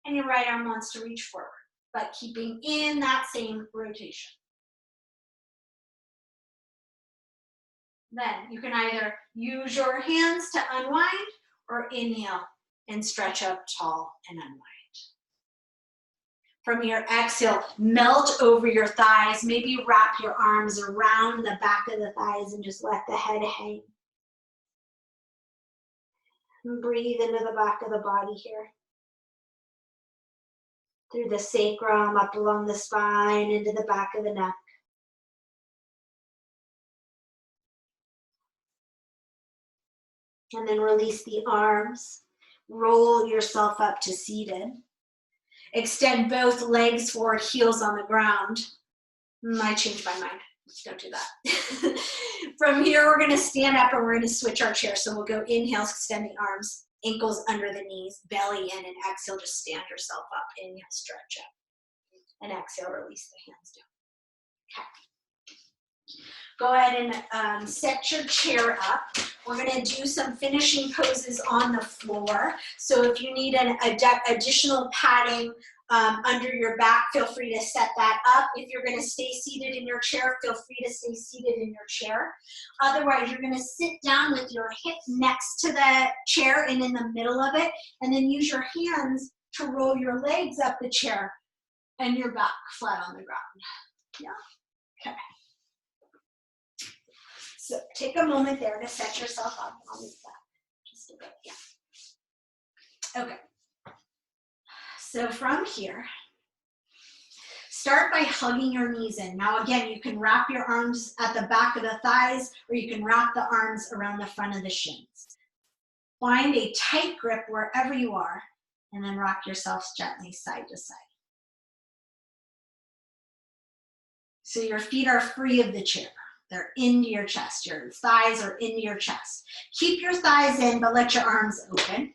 and your right arm wants to reach forward, but keeping in that same rotation. Then you can either use your hands to unwind or inhale and stretch up tall and unwind. From your exhale, melt over your thighs. Maybe wrap your arms around the back of the thighs and just let the head hang. And breathe into the back of the body here. Through the sacrum, up along the spine, into the back of the neck. And then release the arms. Roll yourself up to seated. Extend both legs forward, heels on the ground. I changed my mind. Let's don't do that. From here, we're going to stand up and we're going to switch our chair. So we'll go inhale, extend the arms, ankles under the knees, belly in, and exhale, just stand yourself up. Inhale, stretch up. And exhale, release the hands down. Okay. Go ahead and set your chair up. We're going to do some finishing poses on the floor. So if you need an additional padding under your back, feel free to set that up. If you're going to stay seated in your chair, feel free to stay seated in your chair. Otherwise, you're going to sit down with your hip next to the chair and in the middle of it, and then use your hands to roll your legs up the chair and your back flat on the ground. Yeah? Okay. So take a moment there to set yourself up. I'll move that just a bit, yeah. Okay. So from here, start by hugging your knees in. Now again, you can wrap your arms at the back of the thighs, or you can wrap the arms around the front of the shins. Find a tight grip wherever you are, and then rock yourself gently side to side. So your feet are free of the chair. They're into your chest. Your thighs are into your chest. Keep your thighs in, but let your arms open.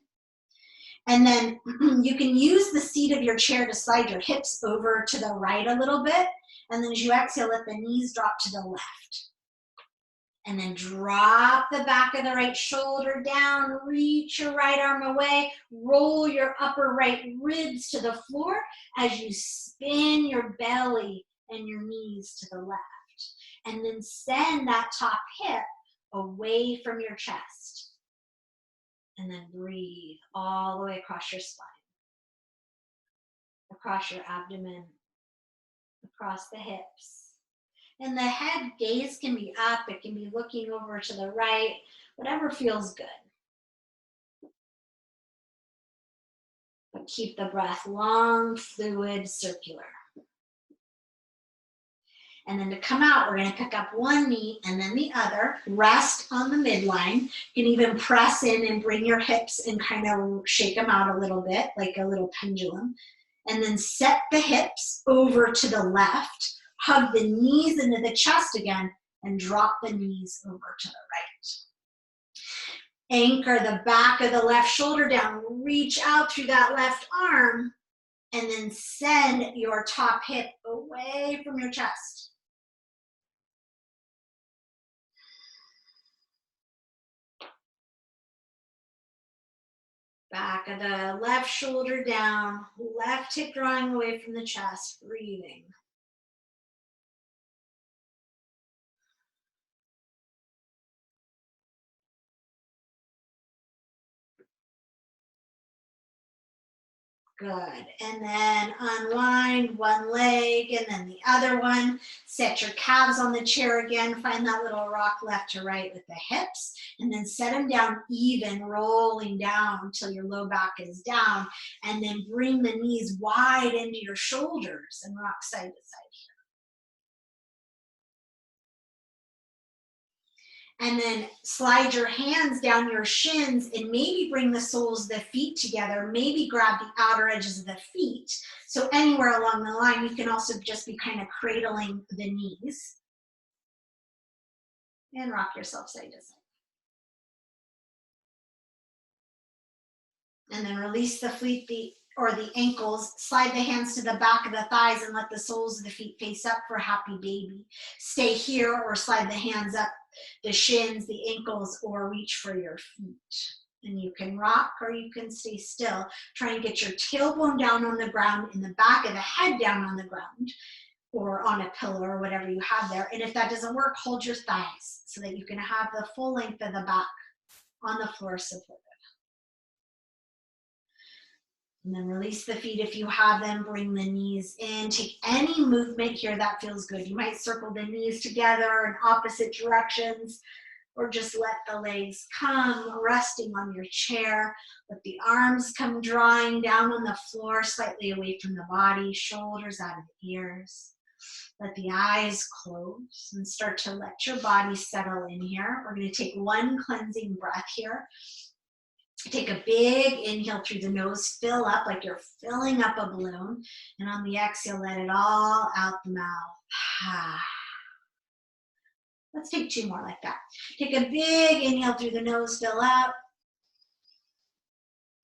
And then you can use the seat of your chair to slide your hips over to the right a little bit. And then as you exhale, let the knees drop to the left. And then drop the back of the right shoulder down. Reach your right arm away. Roll your upper right ribs to the floor as you spin your belly and your knees to the left. And then send that top hip away from your chest. And then breathe all the way across your spine, across your abdomen, across the hips. And the head gaze can be up, it can be looking over to the right, whatever feels good. But keep the breath long, fluid, circular. And then to come out, we're going to pick up one knee and then the other. Rest on the midline. You can even press in and bring your hips and kind of shake them out a little bit, like a little pendulum. And then set the hips over to the left. Hug the knees into the chest again and drop the knees over to the right. Anchor the back of the left shoulder down. Reach out through that left arm and then send your top hip away from your chest. Back of the left shoulder down, left hip drawing away from the chest, breathing. Good. And then unwind one leg and then the other one. Set your calves on the chair again. Find that little rock left to right with the hips. And then set them down even, rolling down until your low back is down. And then bring the knees wide into your shoulders and rock side to side. And then slide your hands down your shins and maybe bring the soles of the feet together. Maybe grab the outer edges of the feet. So anywhere along the line, you can also just be kind of cradling the knees. And rock yourself side to side. And then release the feet or the ankles. Slide the hands to the back of the thighs and let the soles of the feet face up for happy baby. Stay here or slide the hands up the shins, the ankles, or reach for your feet. And you can rock or you can stay still. Try and get your tailbone down on the ground and the back of the head down on the ground or on a pillow or whatever you have there. And if that doesn't work, hold your thighs so that you can have the full length of the back on the floor supported. And then release the feet if you have them, bring the knees in. Take any movement here that feels good. You might circle the knees together in opposite directions, or just let the legs come, resting on your chair. Let the arms come drawing down on the floor, slightly away from the body, shoulders out of the ears. Let the eyes close and start to let your body settle in here. We're going to take one cleansing breath here. Take a big inhale through the nose, fill up like you're filling up a balloon. And on the exhale, let it all out the mouth. Let's take two more like that. Take a big inhale through the nose, fill up.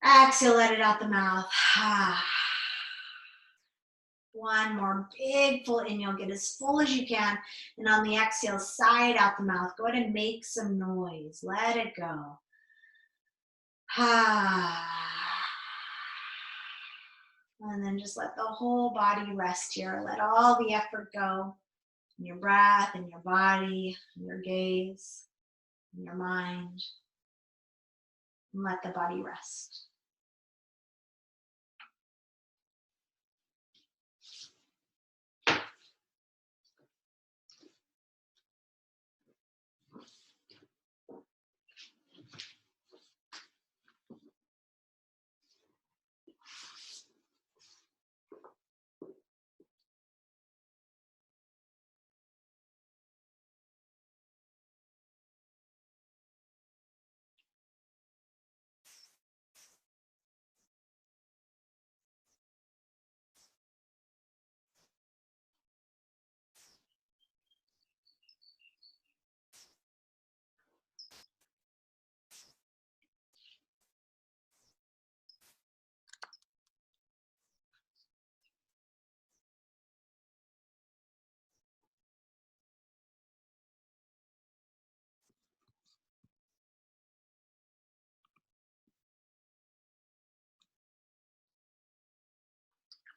Exhale, let it out the mouth. One more big full inhale, get as full as you can. And on the exhale, sigh it out the mouth. Go ahead and make some noise. Let it go. And then just let the whole body rest here. Let all the effort go in your breath, in your body, in your gaze, in your mind. And let the body rest.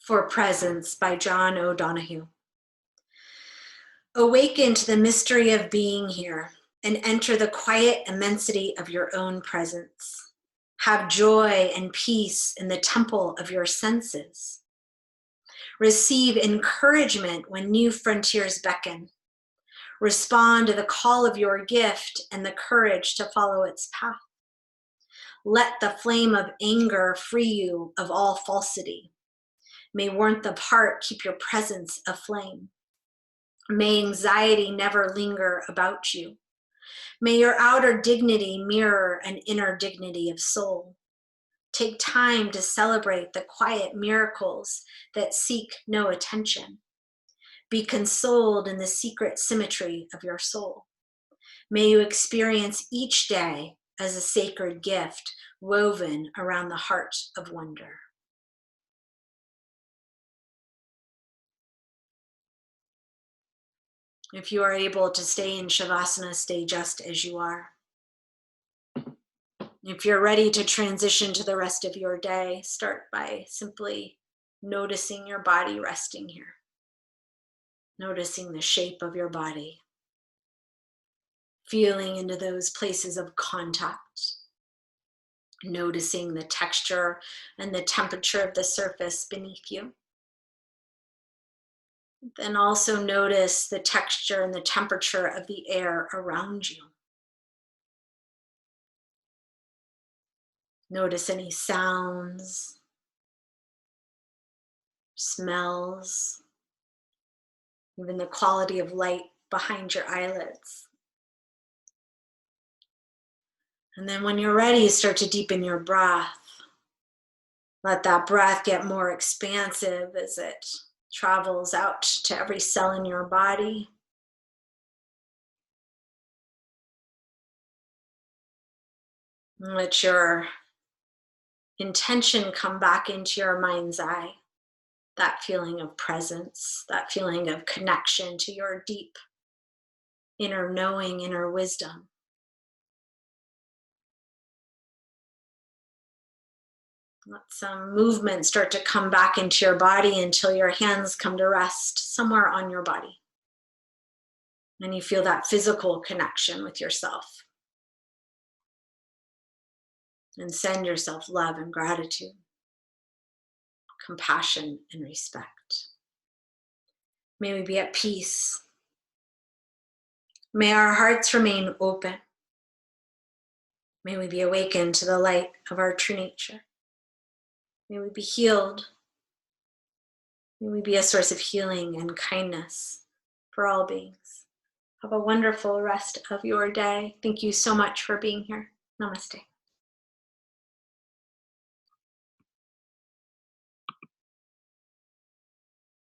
For Presence by John O'Donohue. Awaken to the mystery of being here and enter the quiet immensity of your own presence. Have joy and peace in the temple of your senses. Receive encouragement when new frontiers beckon. Respond to the call of your gift and the courage to follow its path. Let the flame of anger free you of all falsity. May warmth of heart keep your presence aflame. May anxiety never linger about you. May your outer dignity mirror an inner dignity of soul. Take time to celebrate the quiet miracles that seek no attention. Be consoled in the secret symmetry of your soul. May you experience each day as a sacred gift woven around the heart of wonder. If you are able to stay in Shavasana, stay just as you are. If you're ready to transition to the rest of your day, start by simply noticing your body resting here. Noticing the shape of your body. Feeling into those places of contact. Noticing the texture and the temperature of the surface beneath you. Then also notice the texture and the temperature of the air around you. Notice any sounds, smells, even the quality of light behind your eyelids. And then when you're ready, start to deepen your breath. Let that breath get more expansive as it travels out to every cell in your body. And let your intention come back into your mind's eye. That feeling of presence, that feeling of connection to your deep inner knowing, inner wisdom. Let some movement start to come back into your body until your hands come to rest somewhere on your body. And you feel that physical connection with yourself. And send yourself love and gratitude, compassion and respect. May we be at peace. May our hearts remain open. May we be awakened to the light of our true nature. May we be healed. May we be a source of healing and kindness for all beings. Have a wonderful rest of your day. Thank you so much for being here. Namaste.